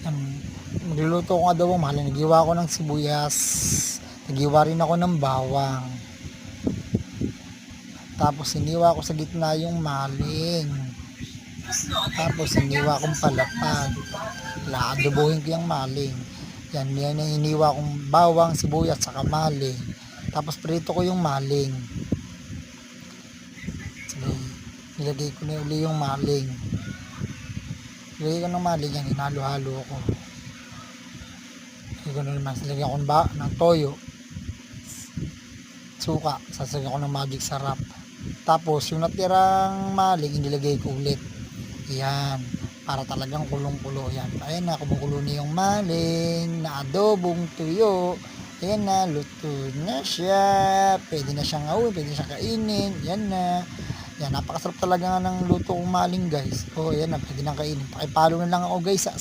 Yan, magluluto ko adobong maling. Nagiwa ako ng sibuyas. Nagiwa rin ako ng bawang. Tapos iniwa ko sa gitna yung maling. Tapos iniwa kong palapag. Laadobohin ko yung maling. Yan yung iniwa kong bawang, sibuyas, saka maling. Tapos prito ko yung maling. Sige, nilagay ko na uli yung maling. Nilagay ko ng maling yan, hinalo-halo ko. Nilagay ko na naman, nilagay ko ng toyo. Suka, sasagyan ko ng magic sarap. Tapos yung natirang maling, inilagay ko ulit. Yan, para talagang kulong-kulo yan. Ayan na, kumukulo na yung maling na adobong tuyo. Ayan na, luto na siya. Pwede na siyang awin, pwede na siyang kainin. Yan na. Yan, napakasarap talaga ng luto kong maling guys. Oh, ayan na, pwede nang kainin. Pakipalo na lang ako guys sa